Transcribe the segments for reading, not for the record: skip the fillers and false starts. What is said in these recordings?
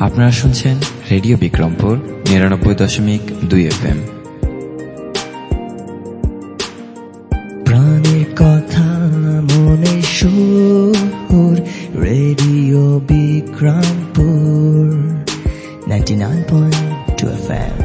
আপনারা শুনছেন radio Bikrampur ৯৯.২ FM। প্রাণের কথা মনে সুর, রেডিও বিক্রমপুর 99.2 FM।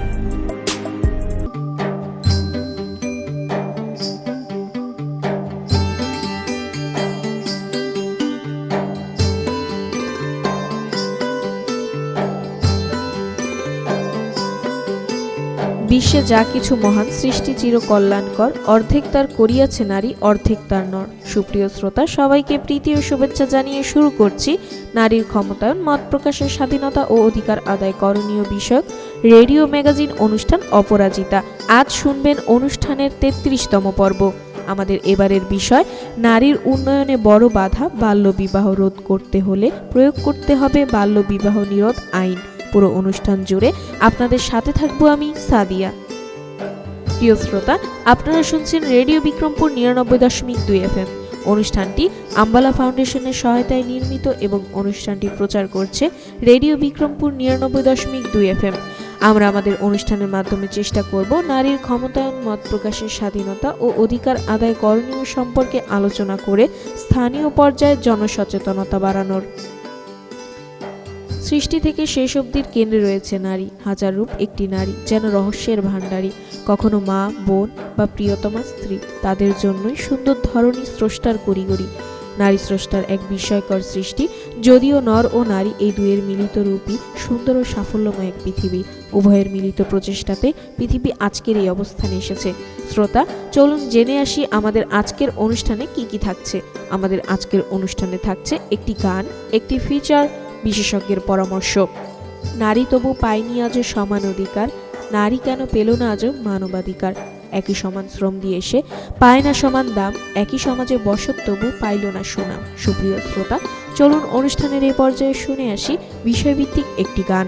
বিশ্বে যা কিছু মহান সৃষ্টি চিরকল্যাণকর, অর্ধেক তার করিয়াছে নারী, অর্ধেক তার নর। সুপ্রিয় শ্রোতা, সবাইকে প্রীতি ও শুভেচ্ছা জানিয়ে শুরু করছি নারীর ক্ষমতায়ন, মত প্রকাশের স্বাধীনতা ও অধিকার আদায় করণীয় বিষয়ক রেডিও ম্যাগাজিন অনুষ্ঠান অপরাজিতা। আজ শুনবেন অনুষ্ঠানের ৩৩তম পর্ব। আমাদের এবারের বিষয়, নারীর উন্নয়নে বড় বাধা বাল্যবিবাহ রোধ করতে হলে প্রয়োগ করতে হবে বাল্যবিবাহ নিরোধ আইন। পুরো অনুষ্ঠান জুড়ে আপনাদের সাথে থাকবো আমি, সাদিয়া। প্রিয় শ্রোতা, আপনারা শুনছেন রেডিও বিক্রমপুর ৯৯.২ FM। অনুষ্ঠানটি আম্বালা ফাউন্ডেশনের সহায়তায় নির্মিত এবং অনুষ্ঠানটি প্রচার করছে রেডিও বিক্রমপুর ৯৯.২ FM। আমরা আমাদের অনুষ্ঠানের মাধ্যমে চেষ্টা করব নারীর ক্ষমতায়ন, মত প্রকাশের স্বাধীনতা ও অধিকার আদায় করণীয় সম্পর্কে আলোচনা করে স্থানীয় পর্যায়ে জনসচেতনতা বাড়ানোর। সৃষ্টি থেকে শেষ অবধির কেন্দ্রে রয়েছে নারী। হাজার রূপ একটি নারী, যেন রহস্যের ভাণ্ডারী, কখনো মা, বোন বা প্রিয়তমা স্ত্রী। তাদের জন্যই সুন্দর ধরনী স্রষ্টার করিগরি। নারী স্রষ্টার এক বিস্ময়কর সৃষ্টি, যদিও নর ও নারী এই দুয়ের মিলিত রূপই সুন্দর ও সাফল্যময় এক পৃথিবী। উভয়ের মিলিত প্রচেষ্টাতে পৃথিবী আজকের এই অবস্থানে এসেছে। শ্রোতা, চলুন জেনে আসি আমাদের আজকের অনুষ্ঠানে কি কি থাকছে। আমাদের আজকের অনুষ্ঠানে থাকছে একটি গান, একটি ফিচার, বিশেষজ্ঞের পরামর্শ। নারী তবু পায়নি আজও সমান অধিকার, নারী কেন পেল না আজও মানবাধিকার। একই সমান শ্রম দিয়ে এসে পায় না সমান দাম, একই সমাজে বসত তবু পাইল না সুনাম। সুপ্রিয় শ্রোতা, চলুন অনুষ্ঠানের এই পর্যায়ে শুনে আসি বিষয়ভিত্তিক একটি গান।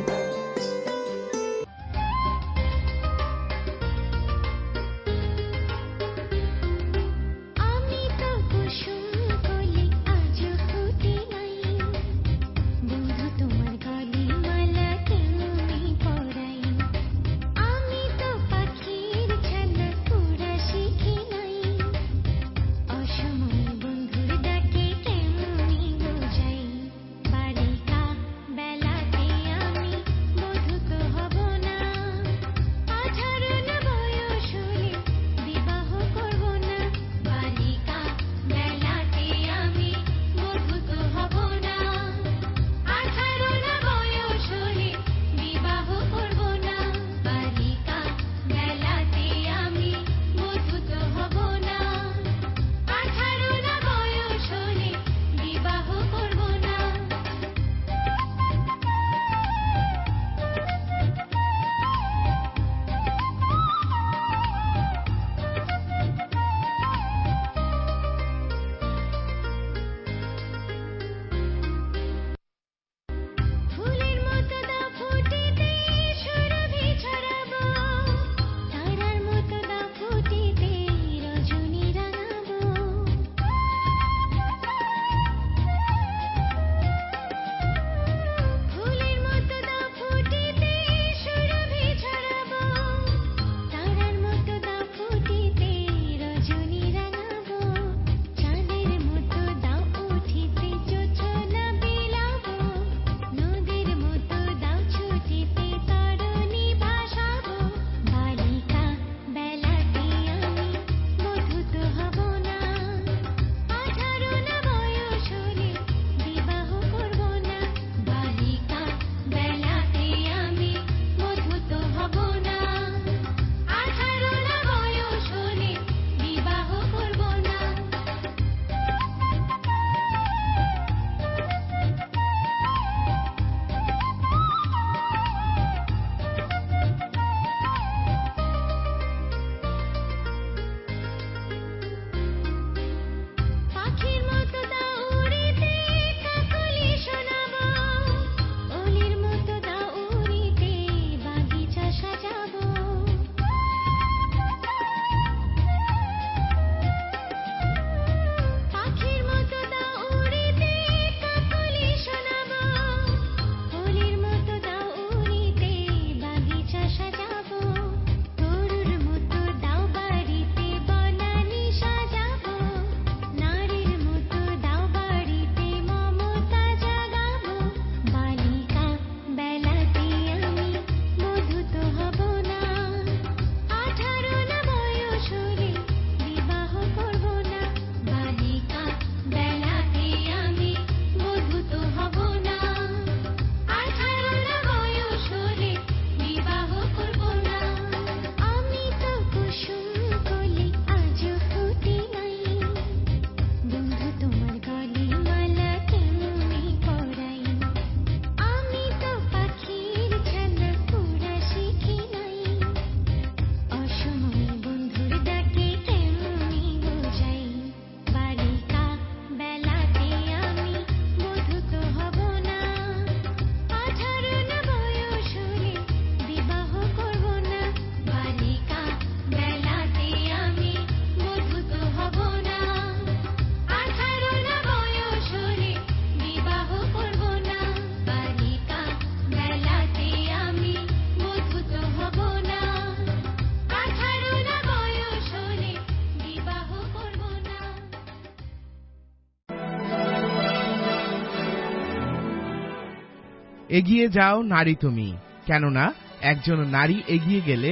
এগিয়ে যাও নারী তুমি, কেননা একজন নারী এগিয়ে গেলে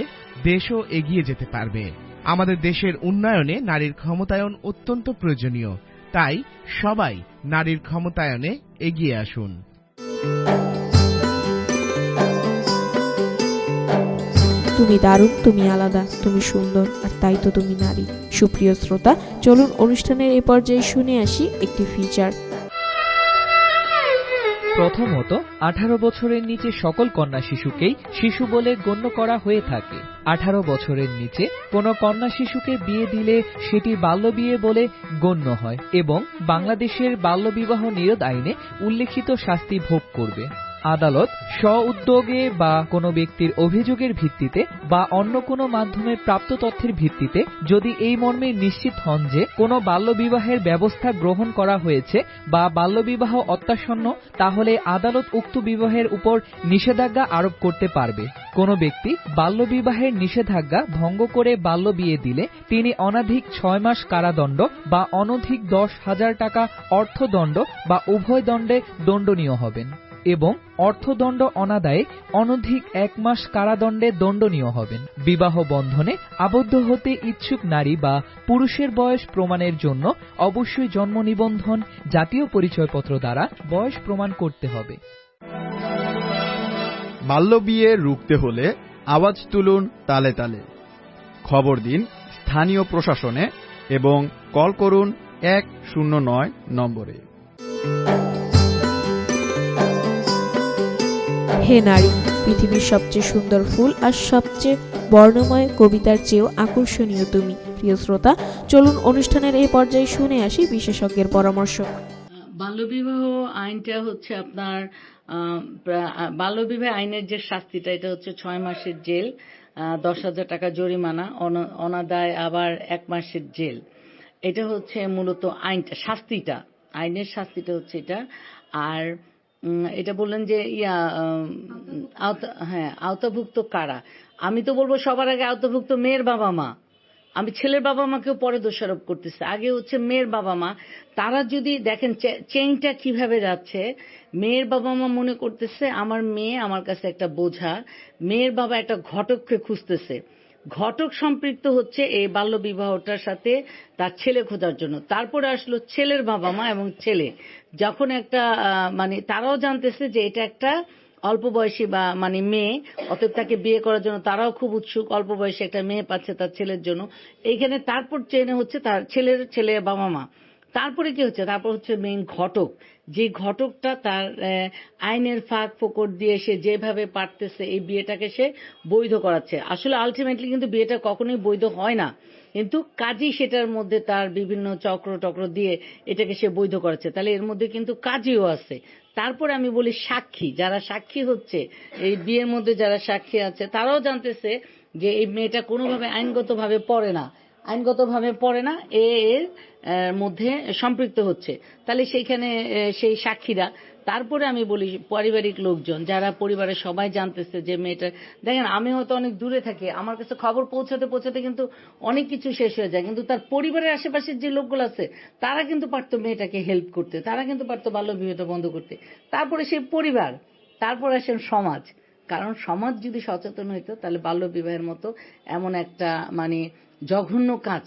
দেশও এগিয়ে যেতে পারবে। আমাদের দেশের উন্নয়নে নারীর ক্ষমতায়ন অত্যন্ত প্রয়োজনীয়, তাই সবাই নারীর ক্ষমতায়নে এগিয়ে আসুন। তুমি দারুণ, তুমি আলাদা, তুমি সুন্দর, আর তাই তো তুমি নারী। সুপ্রিয় শ্রোতা, চলুন অনুষ্ঠানের এ পর্যায়ে শুনে আসি একটি ফিচার। প্রথমত, 18 বছরের নিচে সকল কন্যা শিশুকেই শিশু বলে গণ্য করা হয়ে থাকে। 18 বছরের নিচে কোনো কন্যা শিশুকে বিয়ে দিলে সেটি বাল্যবিয়ে বলে গণ্য হয় এবং বাংলাদেশের বাল্যবিবাহ নিরোধ আইনে উল্লেখিত শাস্তি ভোগ করবে। আদালত স্ব-উদ্যোগে বা কোনো ব্যক্তির অভিযোগের ভিত্তিতে বা অন্য কোনো মাধ্যমে প্রাপ্ত তথ্যের ভিত্তিতে যদি এই মর্মে নিশ্চিত হন যে কোনো বাল্যবিবাহের ব্যবস্থা গ্রহণ করা হয়েছে বা বাল্যবিবাহ অত্যাসন্ন, তাহলে আদালত উক্ত বিবাহের উপর নিষেধাজ্ঞা আরোপ করতে পারবে। কোনো ব্যক্তি বাল্যবিবাহের নিষেধাজ্ঞা ভঙ্গ করে বাল্যবিয়ে দিলে তিনি অনধিক 6 মাস কারাদণ্ড বা অনধিক 10,000 টাকা অর্থদণ্ড বা উভয় দণ্ডে দণ্ডনীয় হবেন এবং অর্থদণ্ড অনাদায়ে অনধিক 1 মাস কারাদণ্ডে দণ্ডনীয় হবেন। বিবাহ বন্ধনে আবদ্ধ হতে ইচ্ছুক নারী বা পুরুষের বয়স প্রমাণের জন্য অবশ্যই জন্ম নিবন্ধন, জাতীয় পরিচয়পত্র দ্বারা বয়স প্রমাণ করতে হবে। বাল্যবিয়ে রুখতে হলে আওয়াজ তুলুন তালে তালে, খবর দিন স্থানীয় প্রশাসনে এবং কল করুন 109 নম্বরে। হে নারী, পৃথিবীর সবচেয়ে সুন্দর ফুল আর সবচেয়ে বর্ণময় কবিতার চেয়েও আকর্ষণীয় তুমি। প্রিয় শ্রোতা, চলুন অনুষ্ঠানের এই পর্যায়ে শুনে আসি বিশেষজ্ঞের পরামর্শ। বাল্যবিবাহ আইনটা হচ্ছে আপনার বাল্যবিবাহ আইনের যে শাস্তিটা, এটা হচ্ছে 6 মাসের জেল, 10,000 টাকা জরিমানা, অনাদায় আবার 1 মাসের জেল। এটা হচ্ছে মূলত আইনটা, শাস্তিটা, আইনের শাস্তিটা হচ্ছে এটা। আর এটা বললেন যে আওতাভুক্ত কারা, আমি তো বলবো সবার আগে আওতাভুক্ত মেয়ের বাবা মা। আমি ছেলের বাবা মাকেও পরে দোষারোপ করতেছি, আগে হচ্ছে মেয়ের বাবা মা। তারা যদি দেখেন চেইনটা কিভাবে যাচ্ছে, মেয়ের বাবা মা মনে করতেছে আমার মেয়ে আমার কাছে একটা বোঝা, মেয়ের বাবা একটা ঘটককে খুঁজতেছে, ঘটক সম্পৃক্ত হচ্ছে এই বাল্য বিবাহটার সাথে তার ছেলে খোঁজার জন্য। তারপরে আসলো ছেলের বাবা মা এবং ছেলে, যখন একটা তারাও জানতেছে যে এটা একটা অল্প বয়সী বা মেয়ে, অতএব তাকে বিয়ে করার জন্য তারাও খুব উৎসুক, অল্প বয়সে একটা মেয়ে পাচ্ছে তার ছেলের জন্য। এইখানে তারপর চেনে হচ্ছে তার ছেলে বাবা মা। তারপরে কি হচ্ছে, তারপর হচ্ছে মেইন ঘটক, যে ঘটকটা তার আইনের ফাঁক ফোকর দিয়ে সে যেভাবে পারতেছে এই বিয়েটাকে সে বৈধ করাচ্ছে। আসলে আলটিমেটলি কিন্তু বিয়েটা কখনোই বৈধ হয় না, কিন্তু কাজী সেটার মধ্যে তার বিভিন্ন চক্র দিয়ে এটাকে সে বৈধ করাচ্ছে। তাহলে এর মধ্যে কিন্তু কাজীও আছে। তারপরে আমি বলি সাক্ষী, যারা সাক্ষী হচ্ছে এই বিয়ের মধ্যে, যারা সাক্ষী আছে তারাও জানতেছে যে এই মেয়েটা কোনোভাবে আইনগতভাবে পড়ে না, এর মধ্যে সম্পৃক্ত হচ্ছে। তাহলে সেইখানে সেই সাক্ষীরা, তারপরে আমি বলি পারিবারিক লোকজন, যারা পরিবারের সবাই জানতেছে যে মেয়েটা, দেখেন আমি হয়তো অনেক দূরে থাকি, আমার কাছে খবর পৌঁছাতে কিন্তু অনেক কিছু শেষ হয়ে যায়, কিন্তু তার পরিবারের আশেপাশের যে লোকগুলো আছে তারা কিন্তু পারতো মেয়েটাকে হেল্প করতে, তারা কিন্তু পারতো বাল্যবিবাহটা বন্ধ করতে। তারপরে সেই পরিবার, তারপরে আসেন সমাজ, কারণ সমাজ যদি সচেতন হইতো তাহলে বাল্যবিবাহের মতো এমন একটা জঘন্য কাজ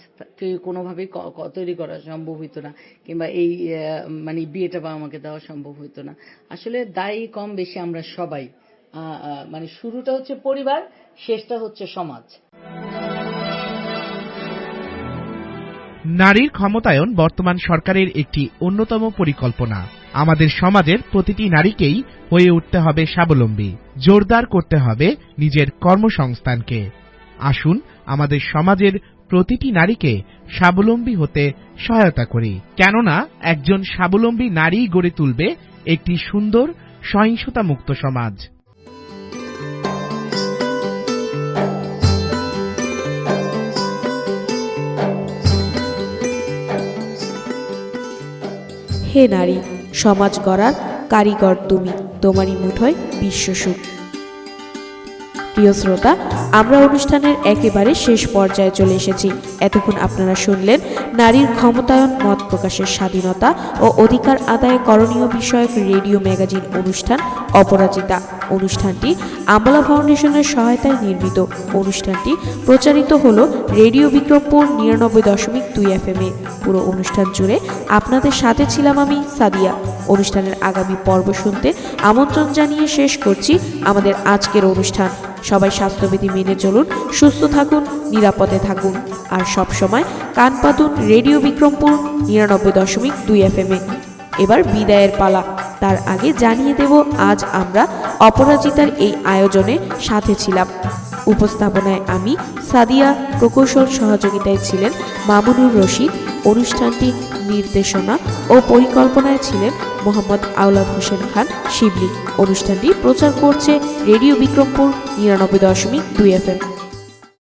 কোনোভাবেই তৈরি করা সম্ভব হইতো না, কিংবা এই বিয়েটা বাবা মাকে দেওয়া সম্ভব হইতো না। আসলে দায়ী কম বেশি আমরা সবাই, শুরুটা হচ্ছে পরিবার, শেষটা হচ্ছে সমাজ। নারীর ক্ষমতায়ন বর্তমান সরকারের একটি অন্যতম পরিকল্পনা। আমাদের সমাজের প্রতিটি নারীকেই হয়ে উঠতে হবে স্বাবলম্বী, জোরদার করতে হবে নিজের কর্মসংস্থানকে। আসুন আমাদের সমাজের প্রতিটি নারীকে স্বাবলম্বী হতে সহায়তা করি, কেননা একজন স্বাবলম্বী নারী গড়ে তুলবে একটি সুন্দর সহিংসতা মুক্ত সমাজ। হে নারী, সমাজ গড়ার কারিগর তুমি, তোমারই মুঠোয় বিশ্বসুখ। প্রিয় শ্রোতা, আমরা অনুষ্ঠানের একেবারে শেষ পর্যায়ে চলে এসেছি। এতক্ষণ আপনারা শুনলেন নারীর ক্ষমতায়ন, মত প্রকাশের স্বাধীনতা ও অধিকার আদায়ে করণীয় বিষয়ক রেডিও ম্যাগাজিন অনুষ্ঠান অপরাজিতা। অনুষ্ঠানটি আমলা ফাউন্ডেশনের সহায়তায় নির্মিত। অনুষ্ঠানটি প্রচারিত হলো রেডিও বিক্রমপুর ৯৯.২ FM এ। পুরো অনুষ্ঠান জুড়ে আপনাদের সাথে ছিলাম আমি সাদিয়া। অনুষ্ঠানের আগামী পর্ব শুনতে আমন্ত্রণ জানিয়ে শেষ করছি আমাদের আজকের অনুষ্ঠান। সবাই স্বাস্থ্যবিধি মেনে চলুন, সুস্থ থাকুন, নিরাপদে থাকুন, আর সব সময় কান পাতুন রেডিও বিক্রমপুর ৯৯.২ FM এ। এবার বিদায়ের পালা। তার আগে জানিয়ে দেব আজ আমরা অপরাজিতার এই আয়োজনে সাথে ছিলাম। উপস্থাপনায় আমি সাদিয়া, প্রকৌশল সহযোগিতায় ছিলেন মামুনুর রশিদ। অনুষ্ঠানটি নির্দেশনা ও পরিকল্পনায় ছিলেন মোহাম্মদ আওলাদ হোসেন খান শিবলি। অনুষ্ঠানটি প্রচার করছে রেডিও বিক্রমপুর ৯৯.২ FM।